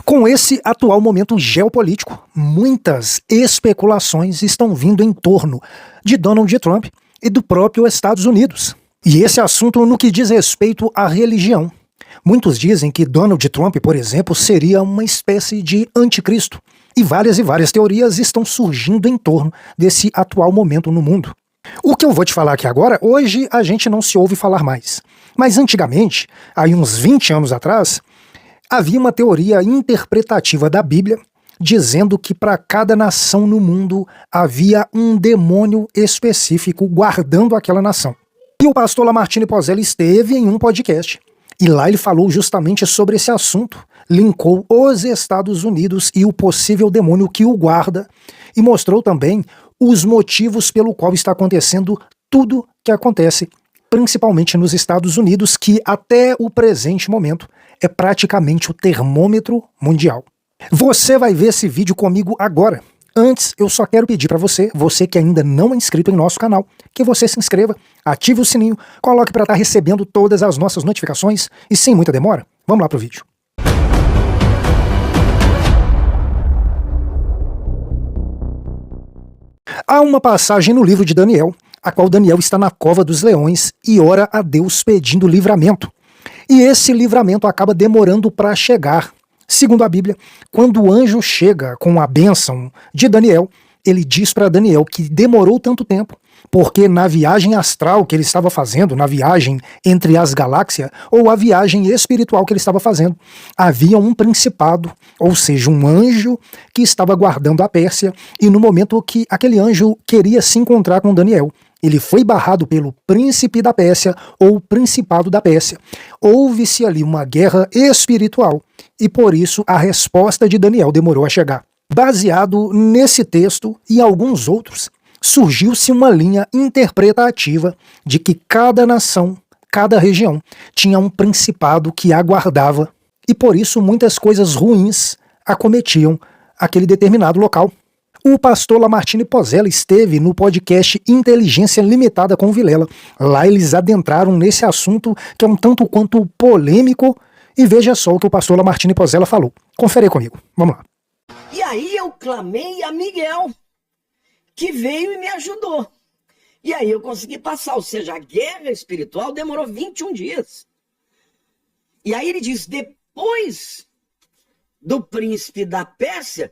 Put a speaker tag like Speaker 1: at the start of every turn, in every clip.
Speaker 1: Com esse atual momento geopolítico, muitas especulações estão vindo em torno de Donald Trump e do próprio Estados Unidos. E esse assunto no que diz respeito à religião. Muitos dizem que Donald Trump, por exemplo, seria uma espécie de anticristo. E várias teorias estão surgindo em torno desse atual momento no mundo. O que eu vou te falar aqui agora, hoje a gente não se ouve falar mais. Mas antigamente, aí uns 20 anos atrás, havia uma teoria interpretativa da Bíblia dizendo que para cada nação no mundo havia um demônio específico guardando aquela nação. E o pastor Lamartine Pozzelli esteve em um podcast. E lá ele falou justamente sobre esse assunto, linkou os Estados Unidos e o possível demônio que o guarda e mostrou também os motivos pelo qual está acontecendo tudo que acontece, principalmente nos Estados Unidos, que até o presente momento é praticamente o termômetro mundial. Você vai ver esse vídeo comigo agora. Antes, eu só quero pedir para você que ainda não é inscrito em nosso canal, que você se inscreva, ative o sininho, coloque para estar recebendo todas as nossas notificações e sem muita demora, vamos lá pro vídeo. Há uma passagem no livro de Daniel, a qual Daniel está na cova dos leões e ora a Deus pedindo livramento. E esse livramento acaba demorando para chegar. Segundo a Bíblia, quando o anjo chega com a bênção de Daniel, ele diz para Daniel que demorou tanto tempo, porque na viagem astral que ele estava fazendo, na viagem entre as galáxias, ou a viagem espiritual que ele estava fazendo, havia um principado, ou seja, um anjo que estava guardando a Pérsia, e no momento que aquele anjo queria se encontrar com Daniel, ele foi barrado pelo príncipe da Pérsia ou principado da Pérsia. Houve-se ali uma guerra espiritual e por isso a resposta de Daniel demorou a chegar. Baseado nesse texto e alguns outros, surgiu-se uma linha interpretativa de que cada nação, cada região, tinha um principado que aguardava e por isso muitas coisas ruins acometiam aquele determinado local. O pastor Lamartine Pozzelli esteve no podcast Inteligência Limitada com o Vilela. Lá eles adentraram nesse assunto que é um tanto quanto polêmico e veja só o que o pastor Lamartine Pozzelli falou. Confere aí comigo, vamos lá.
Speaker 2: E aí eu clamei a Miguel, que veio e me ajudou. E aí eu consegui passar, ou seja, a guerra espiritual demorou 21 dias. E aí ele diz, depois do príncipe da Pérsia,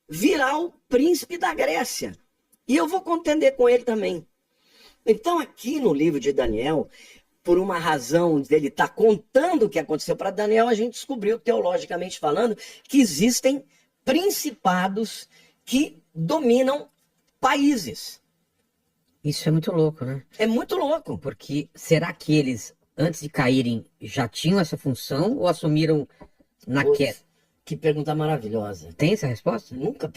Speaker 2: virá o príncipe da Grécia. E eu vou contender com ele também. Então aqui no livro de Daniel, por uma razão dele estar contando o que aconteceu para Daniel, a gente descobriu, teologicamente falando, que existem principados que dominam países.
Speaker 3: Isso é muito louco, né?
Speaker 2: É muito louco.
Speaker 3: Porque será que eles, antes de caírem, já tinham essa função ou assumiram na queda?
Speaker 2: Que pergunta maravilhosa.
Speaker 3: Tem essa resposta?
Speaker 2: Nunca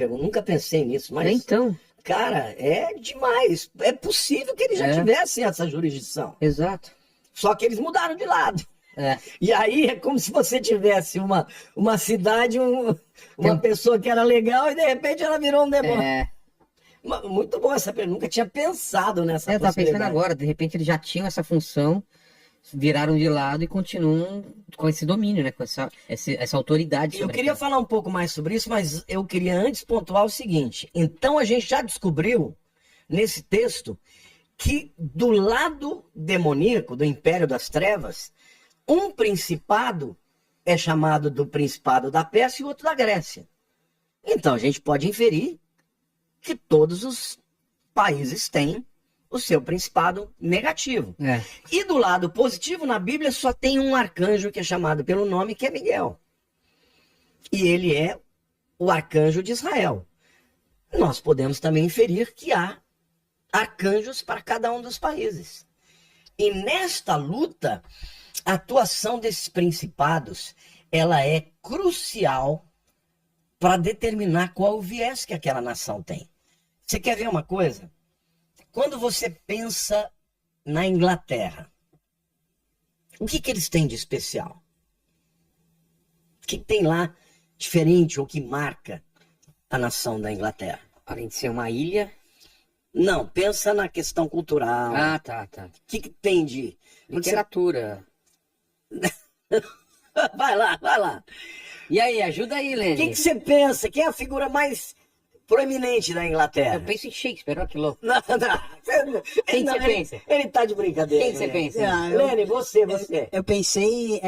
Speaker 2: pensei nisso, mas...
Speaker 3: Então.
Speaker 2: Cara, é demais. É possível que eles já tivessem essa jurisdição.
Speaker 3: Exato.
Speaker 2: Só que eles mudaram de lado.
Speaker 3: É.
Speaker 2: E aí é como se você tivesse uma cidade, uma pessoa que era legal e de repente ela virou um demônio.
Speaker 3: É.
Speaker 2: Muito bom essa pergunta. Nunca tinha pensado nessa
Speaker 3: Eu tava
Speaker 2: possibilidade.
Speaker 3: pensando agora, de repente eles já tinham essa função, viraram de lado e continuam com esse domínio, né? Com essa autoridade.
Speaker 2: Eu queria falar um pouco mais sobre isso, mas eu queria antes pontuar o seguinte. Então a gente já descobriu nesse texto que do lado demoníaco, do Império das Trevas, um principado é chamado do Principado da Pérsia e outro da Grécia. Então a gente pode inferir que todos os países têm o seu principado negativo.
Speaker 3: É.
Speaker 2: E do lado positivo, na Bíblia, só tem um arcanjo que é chamado pelo nome, que é Miguel. E ele é o arcanjo de Israel. Nós podemos também inferir que há arcanjos para cada um dos países. E nesta luta, a atuação desses principados, ela é crucial para determinar qual o viés que aquela nação tem. Você quer ver uma coisa? Quando você pensa na Inglaterra, o que eles têm de especial? O que tem lá diferente ou que marca a nação da Inglaterra?
Speaker 3: Além de ser uma ilha...
Speaker 2: Não, pensa na questão cultural.
Speaker 3: Ah, tá.
Speaker 2: O que tem de...
Speaker 3: Literatura.
Speaker 2: Vai lá, vai lá.
Speaker 3: E aí, ajuda aí, Lene.
Speaker 2: Quem que você pensa? Quem é a figura mais proeminente da Inglaterra?
Speaker 3: Eu penso em Shakespeare, olha que louco.
Speaker 2: Não, não.
Speaker 3: Quem
Speaker 2: Não,
Speaker 3: você pensa?
Speaker 2: Ele tá de brincadeira.
Speaker 3: Quem você
Speaker 2: né?
Speaker 3: pensa?
Speaker 2: Lene, você.
Speaker 4: Eu pensei,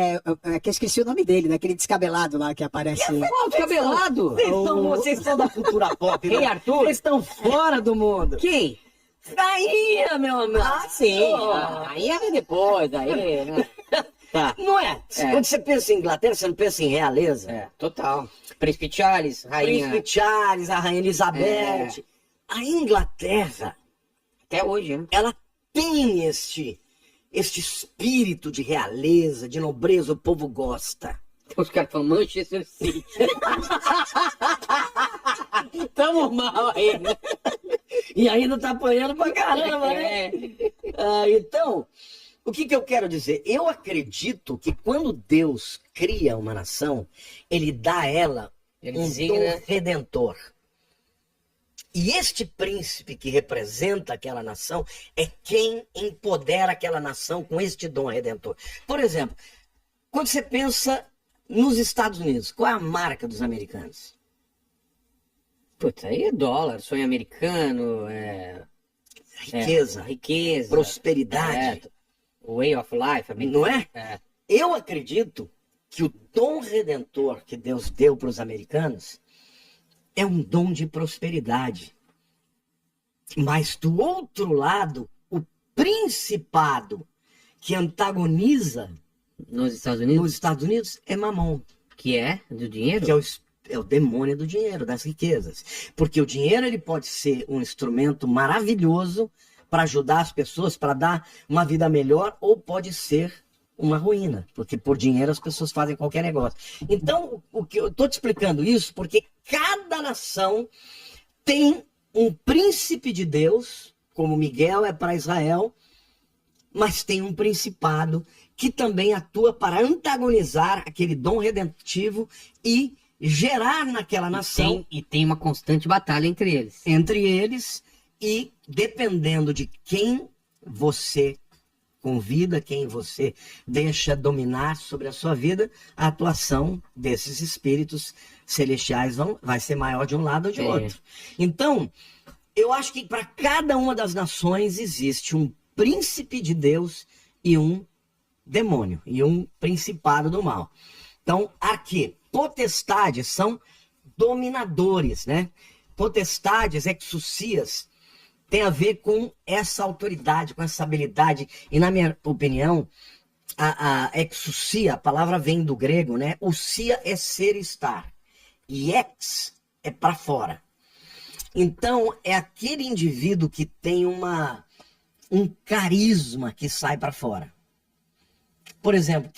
Speaker 4: que eu esqueci o nome dele, daquele descabelado lá que aparece.
Speaker 3: Ó, descabelado.
Speaker 2: Vocês estão da cultura pop.
Speaker 3: Rei
Speaker 2: né?
Speaker 3: Arthur?
Speaker 2: Vocês estão fora do mundo.
Speaker 3: Quem?
Speaker 2: Rainha, meu amigo.
Speaker 3: Ah, sim.
Speaker 2: Oh.
Speaker 3: Aí é depois, aí, né? Tá.
Speaker 2: Não é?
Speaker 3: É.
Speaker 2: Quando você pensa em Inglaterra, você não pensa em realeza?
Speaker 3: É, total. Príncipe Charles, rainha.
Speaker 2: Príncipe Charles, a Rainha Elizabeth. A Inglaterra,
Speaker 3: Até hoje, né?
Speaker 2: ela tem este espírito de realeza, de nobreza, o povo gosta.
Speaker 3: Os caras falam Manchester City. Tamo mal aí, né?
Speaker 2: E ainda tá apanhando pra caramba, né? Então, o que eu quero dizer? Eu acredito que quando Deus cria uma nação, ele dá a ela
Speaker 3: Ele
Speaker 2: um
Speaker 3: designa-
Speaker 2: dom redentor. E este príncipe que representa aquela nação é quem empodera aquela nação com este dom redentor. Por exemplo, quando você pensa nos Estados Unidos, qual é a marca dos americanos?
Speaker 3: Putz, aí é dólar, sonho americano,
Speaker 2: Riqueza,
Speaker 3: riqueza,
Speaker 2: prosperidade,
Speaker 3: way of life,
Speaker 2: não é?
Speaker 3: É.
Speaker 2: Eu acredito que o dom redentor que Deus deu para os americanos é um dom de prosperidade. Mas do outro lado, o principado que antagoniza
Speaker 3: Nos Estados Unidos,
Speaker 2: nos Estados Unidos é Mamon,
Speaker 3: que é do dinheiro?
Speaker 2: que é o demônio do dinheiro, das riquezas. Porque o dinheiro ele pode ser um instrumento maravilhoso para ajudar as pessoas, para dar uma vida melhor, ou pode ser uma ruína, porque por dinheiro as pessoas fazem qualquer negócio. Então, o que eu estou te explicando isso porque cada nação tem um príncipe de Deus, como Miguel é para Israel, mas tem um principado que também atua para antagonizar aquele dom redentivo e gerar naquela nação
Speaker 3: E tem uma constante batalha entre eles.
Speaker 2: entre eles, e dependendo de quem você convida, quem você deixa dominar sobre a sua vida, a atuação desses espíritos celestiais vai ser maior de um lado ou de outro. Então, eu acho que para cada uma das nações existe um príncipe de Deus e um demônio, e um principado do mal. Então, aqui, potestades são dominadores, né? Potestades, exousias, tem a ver com essa autoridade, com essa habilidade. E na minha opinião, a exousia, a palavra vem do grego, né? Ousia é ser e estar. E ex é para fora. Então, é aquele indivíduo que tem um carisma que sai para fora. Por exemplo,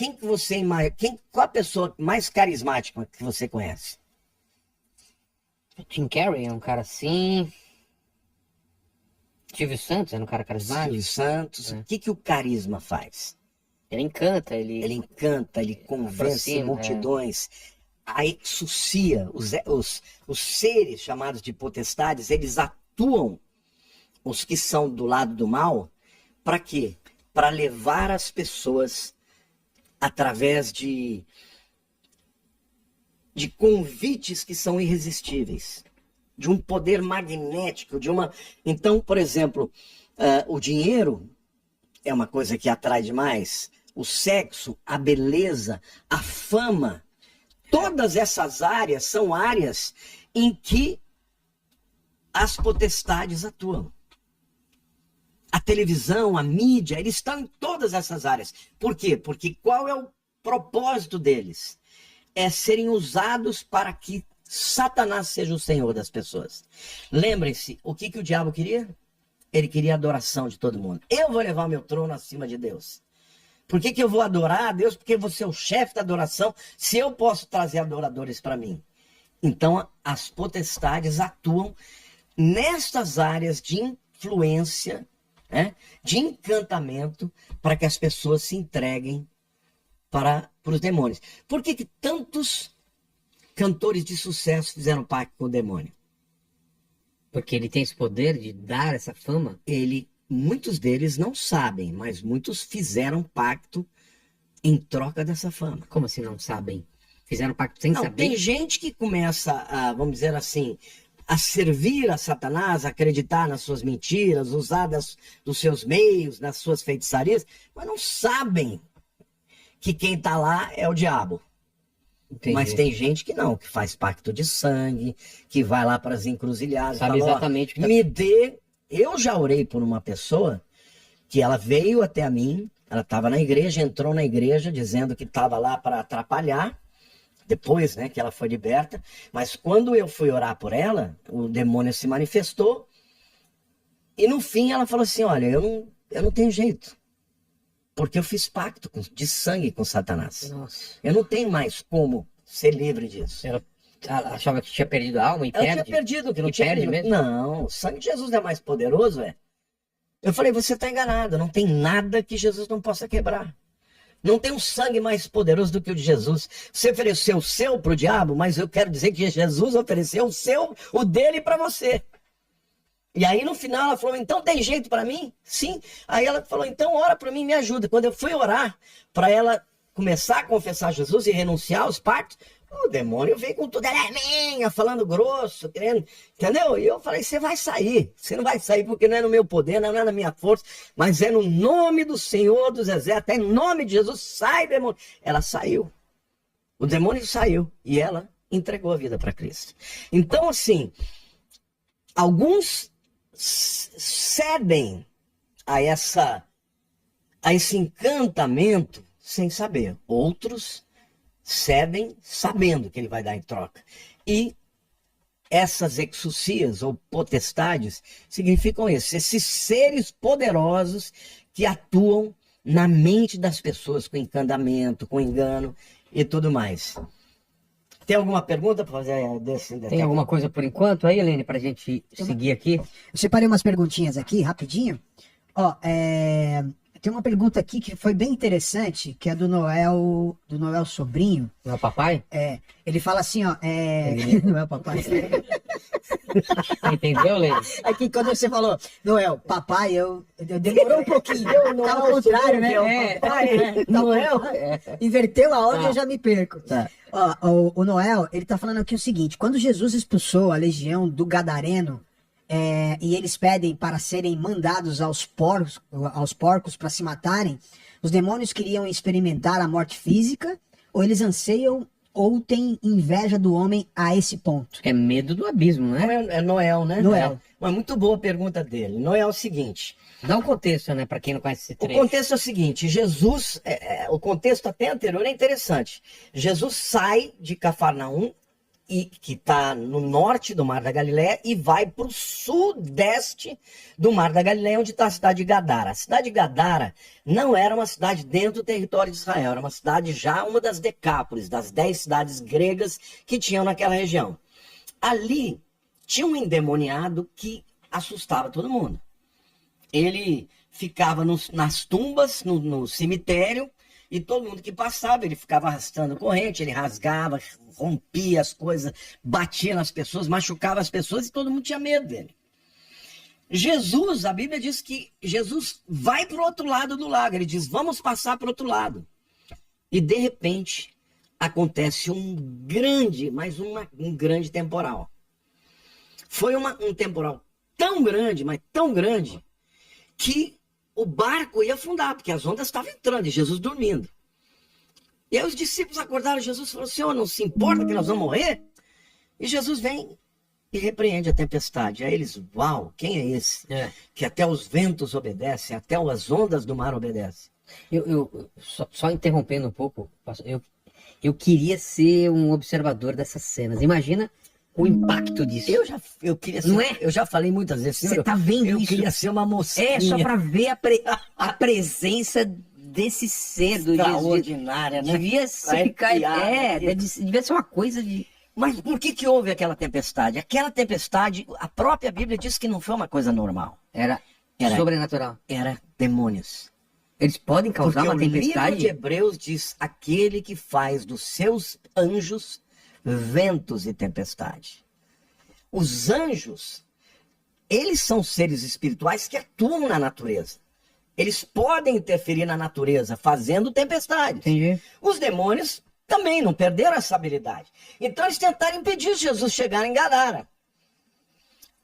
Speaker 2: qual a pessoa mais carismática que você conhece?
Speaker 3: Tim Carrey é um cara assim. Silvio Santos era um cara carismático.
Speaker 2: Silvio Santos.
Speaker 3: É.
Speaker 2: O que o carisma faz?
Speaker 3: Ele encanta,
Speaker 2: Ele encanta, ele convence
Speaker 3: aproxima,
Speaker 2: multidões. A exousia, os seres chamados de potestades, eles atuam, os que são do lado do mal, para quê? Para levar as pessoas através de convites que são irresistíveis, de um poder magnético, Então, por exemplo, o dinheiro é uma coisa que atrai demais, o sexo, a beleza, a fama, todas essas áreas são áreas em que as potestades atuam. A televisão, a mídia, eles estão em todas essas áreas. Por quê? Porque qual é o propósito deles? É serem usados para que Satanás seja o senhor das pessoas. Lembrem-se, o que o diabo queria? Ele queria a adoração de todo mundo. Eu vou levar o meu trono acima de Deus. Por que eu vou adorar a Deus? Porque você é o chefe da adoração, se eu posso trazer adoradores para mim. Então, as potestades atuam nestas áreas de influência, né, de encantamento, para que as pessoas se entreguem para os demônios. Por que tantos cantores de sucesso fizeram pacto com o demônio?
Speaker 3: Porque ele tem esse poder de dar essa fama.
Speaker 2: Muitos deles não sabem, mas muitos fizeram pacto em troca dessa fama.
Speaker 3: Como assim não sabem? Fizeram pacto sem
Speaker 2: Não,
Speaker 3: saber?
Speaker 2: tem gente que começa a, vamos dizer assim, a servir a Satanás, a acreditar nas suas mentiras, usar dos seus meios, nas suas feitiçarias, mas não sabem que quem está lá é o diabo.
Speaker 3: Entendi.
Speaker 2: Mas tem gente que não, que faz pacto de sangue, que vai lá para as encruzilhadas.
Speaker 3: Sabe
Speaker 2: fala,
Speaker 3: exatamente o que tá...
Speaker 2: me dê. Eu já orei por uma pessoa que ela veio até a mim, ela estava na igreja, entrou na igreja dizendo que estava lá para atrapalhar, depois, né, que ela foi liberta, mas quando eu fui orar por ela, o demônio se manifestou e no fim ela falou assim, olha, eu não tenho jeito, porque eu fiz pacto de sangue com Satanás.
Speaker 3: Nossa.
Speaker 2: Eu não tenho mais como ser livre disso.
Speaker 3: Ela achava que tinha perdido a alma e
Speaker 2: Ela
Speaker 3: perde?
Speaker 2: tinha perdido, que não
Speaker 3: E
Speaker 2: tinha
Speaker 3: perde
Speaker 2: perdido.
Speaker 3: mesmo?
Speaker 2: Não, o sangue de Jesus é mais poderoso, é. Eu falei, você está enganado, não tem nada que Jesus não possa quebrar. Não tem um sangue mais poderoso do que o de Jesus. Você ofereceu o seu para o diabo, mas eu quero dizer que Jesus ofereceu o dele para você. E aí no final ela falou, então tem jeito para mim? Sim. Aí ela falou, então ora para mim, me ajuda. Quando eu fui orar para ela começar a confessar Jesus e renunciar aos pactos, o demônio veio com tudo, ela é minha, falando grosso, querendo, entendeu? E eu falei, você vai sair, você não vai sair porque não é no meu poder, não é na minha força, mas é no nome do Senhor dos Exércitos, é em nome de Jesus, sai demônio. Ela saiu, o demônio saiu e ela entregou a vida para Cristo. Então assim, alguns cedem a esse encantamento sem saber, outros cedem sabendo que ele vai dar em troca. E essas exousias ou potestades significam isso, esses seres poderosos que atuam na mente das pessoas com encantamento, com engano e tudo mais. Tem alguma pergunta para fazer desse?
Speaker 3: Tem alguma coisa por enquanto aí, Helene, pra gente seguir aqui?
Speaker 4: Eu separei umas perguntinhas aqui, rapidinho. Ó, tem uma pergunta aqui que foi bem interessante, que é do Noel Sobrinho.
Speaker 3: Não é o papai?
Speaker 4: Ele fala assim, ó, não é o papai.
Speaker 3: Entendeu, Helene?
Speaker 4: Aqui quando você falou, Noel, papai, eu demorou um pouquinho. Tava ao contrário, né?
Speaker 2: Noel.
Speaker 4: Inverteu a ordem, eu já me perco.
Speaker 2: Tá.
Speaker 4: Ó, o Noel, ele tá falando aqui o seguinte, quando Jesus expulsou a legião do Gadareno, e eles pedem para serem mandados aos porcos para se matarem, os demônios queriam experimentar a morte física, ou eles anseiam ou têm inveja do homem a esse ponto?
Speaker 3: É medo do abismo, né?
Speaker 2: É Noel, né?
Speaker 4: Noel.
Speaker 2: Mas muito boa a pergunta dele. Noel é o seguinte.
Speaker 3: Dá um contexto, né, pra quem não conhece esse
Speaker 2: O
Speaker 3: trecho.
Speaker 2: contexto é o seguinte, Jesus, o contexto até anterior é interessante. Jesus sai de Cafarnaum, que está no norte do Mar da Galileia, e vai para o sudeste do Mar da Galileia, onde está a cidade de Gadara. A cidade de Gadara não era uma cidade dentro do território de Israel, era uma cidade já, uma das Decápolis, das 10 cidades gregas que tinham naquela região. Ali tinha um endemoniado que assustava todo mundo. Ele ficava nas tumbas, no cemitério, e todo mundo que passava, ele ficava arrastando corrente, ele rasgava, rompia as coisas, batia nas pessoas, machucava as pessoas e todo mundo tinha medo dele. Jesus, a Bíblia diz que Jesus vai para o outro lado do lago, ele diz, vamos passar para o outro lado. E de repente acontece um grande temporal. Foi um temporal tão grande, mas tão grande, que o barco ia afundar, porque as ondas estavam entrando e Jesus dormindo. E aí os discípulos acordaram, Jesus falou, Senhor, não se importa que nós vamos morrer? E Jesus vem e repreende a tempestade. Aí eles, uau, quem é esse? Que até os ventos obedecem, até as ondas do mar obedecem.
Speaker 3: Só interrompendo um pouco, eu queria ser um observador dessas cenas. Imagina o impacto disso.
Speaker 2: Eu queria ser,
Speaker 3: Não é?
Speaker 2: Eu já falei muitas vezes.
Speaker 3: Você tá vendo
Speaker 2: eu
Speaker 3: isso?
Speaker 2: queria ser uma mocinha.
Speaker 3: Só pra ver a presença desse ser do
Speaker 2: extraordinária, né?
Speaker 3: Devia ficar.
Speaker 2: Arrepiado.
Speaker 3: Devia ser uma coisa de.
Speaker 2: Mas por que houve aquela tempestade? Aquela tempestade, a própria Bíblia diz que não foi uma coisa normal.
Speaker 3: Era sobrenatural.
Speaker 2: Era demônios.
Speaker 3: Eles podem causar
Speaker 2: Porque
Speaker 3: uma
Speaker 2: o livro
Speaker 3: tempestade.
Speaker 2: de Hebreus diz, aquele que faz dos seus anjos ventos e tempestade. Os anjos, eles são seres espirituais que atuam na natureza. Eles podem interferir na natureza, fazendo tempestades.
Speaker 3: Entendi.
Speaker 2: Os demônios também não perderam essa habilidade. Então eles tentaram impedir Jesus de chegar em Gadara.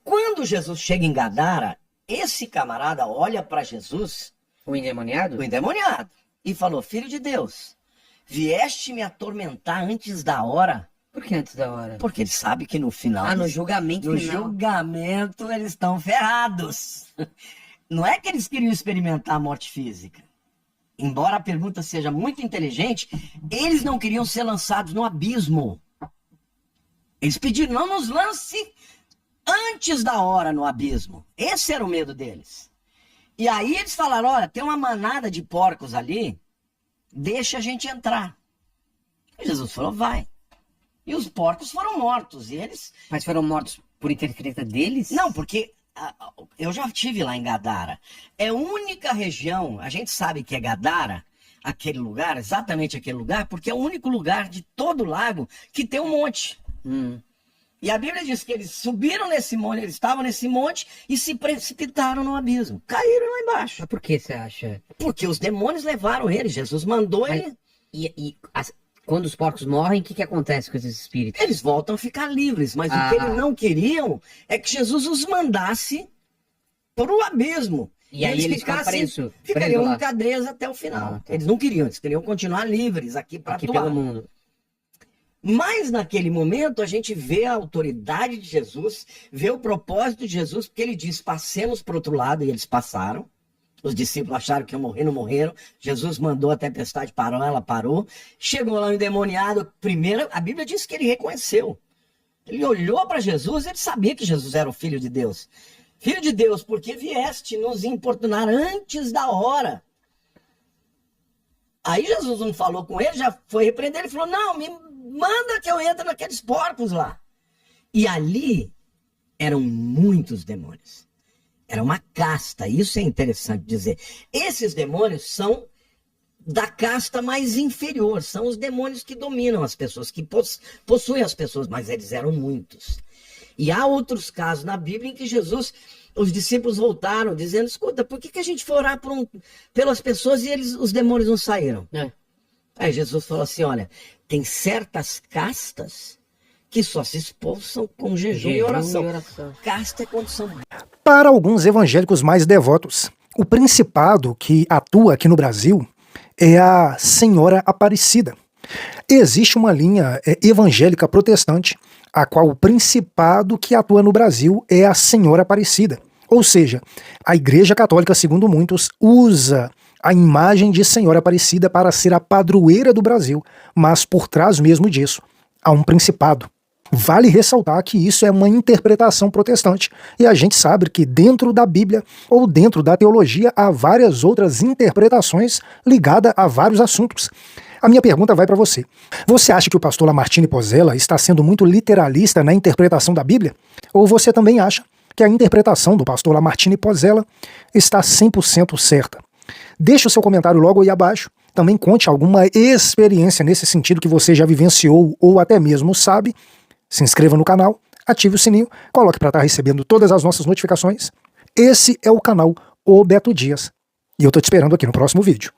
Speaker 2: Quando Jesus chega em Gadara, esse camarada olha para Jesus,
Speaker 3: O endemoniado?
Speaker 2: o endemoniado, e falou: Filho de Deus, vieste me atormentar antes da hora?
Speaker 3: Por que antes da hora?
Speaker 2: Porque ele sabe que no final...
Speaker 3: Ah, no julgamento
Speaker 2: no
Speaker 3: final.
Speaker 2: julgamento eles estão ferrados. Não é que eles queriam experimentar a morte física. Embora a pergunta seja muito inteligente, eles não queriam ser lançados no abismo. Eles pediram: não nos lance antes da hora no abismo. Esse era o medo deles. E aí eles falaram: olha, tem uma manada de porcos ali, deixa a gente entrar. E Jesus falou: vai. E os porcos foram mortos. E eles...
Speaker 3: Mas foram mortos por interferência deles?
Speaker 2: Não, porque eu já estive lá em Gadara. É a única região, a gente sabe que é Gadara, aquele lugar, exatamente aquele lugar, porque é o único lugar de todo o lago que tem um monte. E a Bíblia diz que eles subiram nesse monte, eles estavam nesse monte e se precipitaram no abismo. Caíram lá embaixo.
Speaker 3: Mas por que você acha?
Speaker 2: Porque os demônios levaram ele, Jesus mandou ele.
Speaker 3: Quando os porcos morrem, o que acontece com esses espíritos?
Speaker 2: Eles voltam a ficar livres, mas o que eles não queriam é que Jesus os mandasse para o abismo.
Speaker 3: E aí eles
Speaker 2: ficariam
Speaker 3: lá.
Speaker 2: em cadeias até o final.
Speaker 3: Tá.
Speaker 2: Eles não queriam, eles queriam continuar livres aqui para atuar.
Speaker 3: Pelo mundo.
Speaker 2: Mas naquele momento a gente vê a autoridade de Jesus, vê o propósito de Jesus, porque ele diz: passemos para o outro lado, e eles passaram. Os discípulos acharam que iam morrer, não morreram. Jesus mandou a tempestade parar, ela parou. Chegou lá o endemoniado. Primeiro, a Bíblia diz que ele reconheceu. Ele olhou para Jesus, ele sabia que Jesus era o Filho de Deus. Filho de Deus, porque vieste nos importunar antes da hora. Aí Jesus não falou com ele, já foi repreender. Ele falou: não, me manda que eu entre naqueles porcos lá. E ali eram muitos demônios. Era uma casta, isso é interessante dizer. Esses demônios são da casta mais inferior, são os demônios que dominam as pessoas, que possuem as pessoas, mas eles eram muitos. E há outros casos na Bíblia em que Jesus, os discípulos voltaram dizendo: escuta, por que a gente foi orar pelas pessoas e os demônios não saíram? Aí Jesus falou assim: olha, tem certas castas que só se expulsam com jejum e oração. Casta é condição.
Speaker 1: Para alguns evangélicos mais devotos, o principado que atua aqui no Brasil é a Senhora Aparecida. Existe uma linha evangélica protestante, a qual o principado que atua no Brasil é a Senhora Aparecida. Ou seja, a Igreja Católica, segundo muitos, usa a imagem de Senhora Aparecida para ser a padroeira do Brasil, mas por trás mesmo disso há um principado. Vale ressaltar que isso é uma interpretação protestante, e a gente sabe que dentro da Bíblia ou dentro da teologia há várias outras interpretações ligadas a vários assuntos. A minha pergunta vai para você. Você acha que o pastor Lamartine Pozzella está sendo muito literalista na interpretação da Bíblia? Ou você também acha que a interpretação do pastor Lamartine Pozzella está 100% certa? Deixe o seu comentário logo aí abaixo. Também conte alguma experiência nesse sentido que você já vivenciou ou até mesmo sabe. Se inscreva no canal, ative o sininho, coloque para estar recebendo todas as nossas notificações. Esse é o canal O Beto Dias. E eu tô te esperando aqui no próximo vídeo.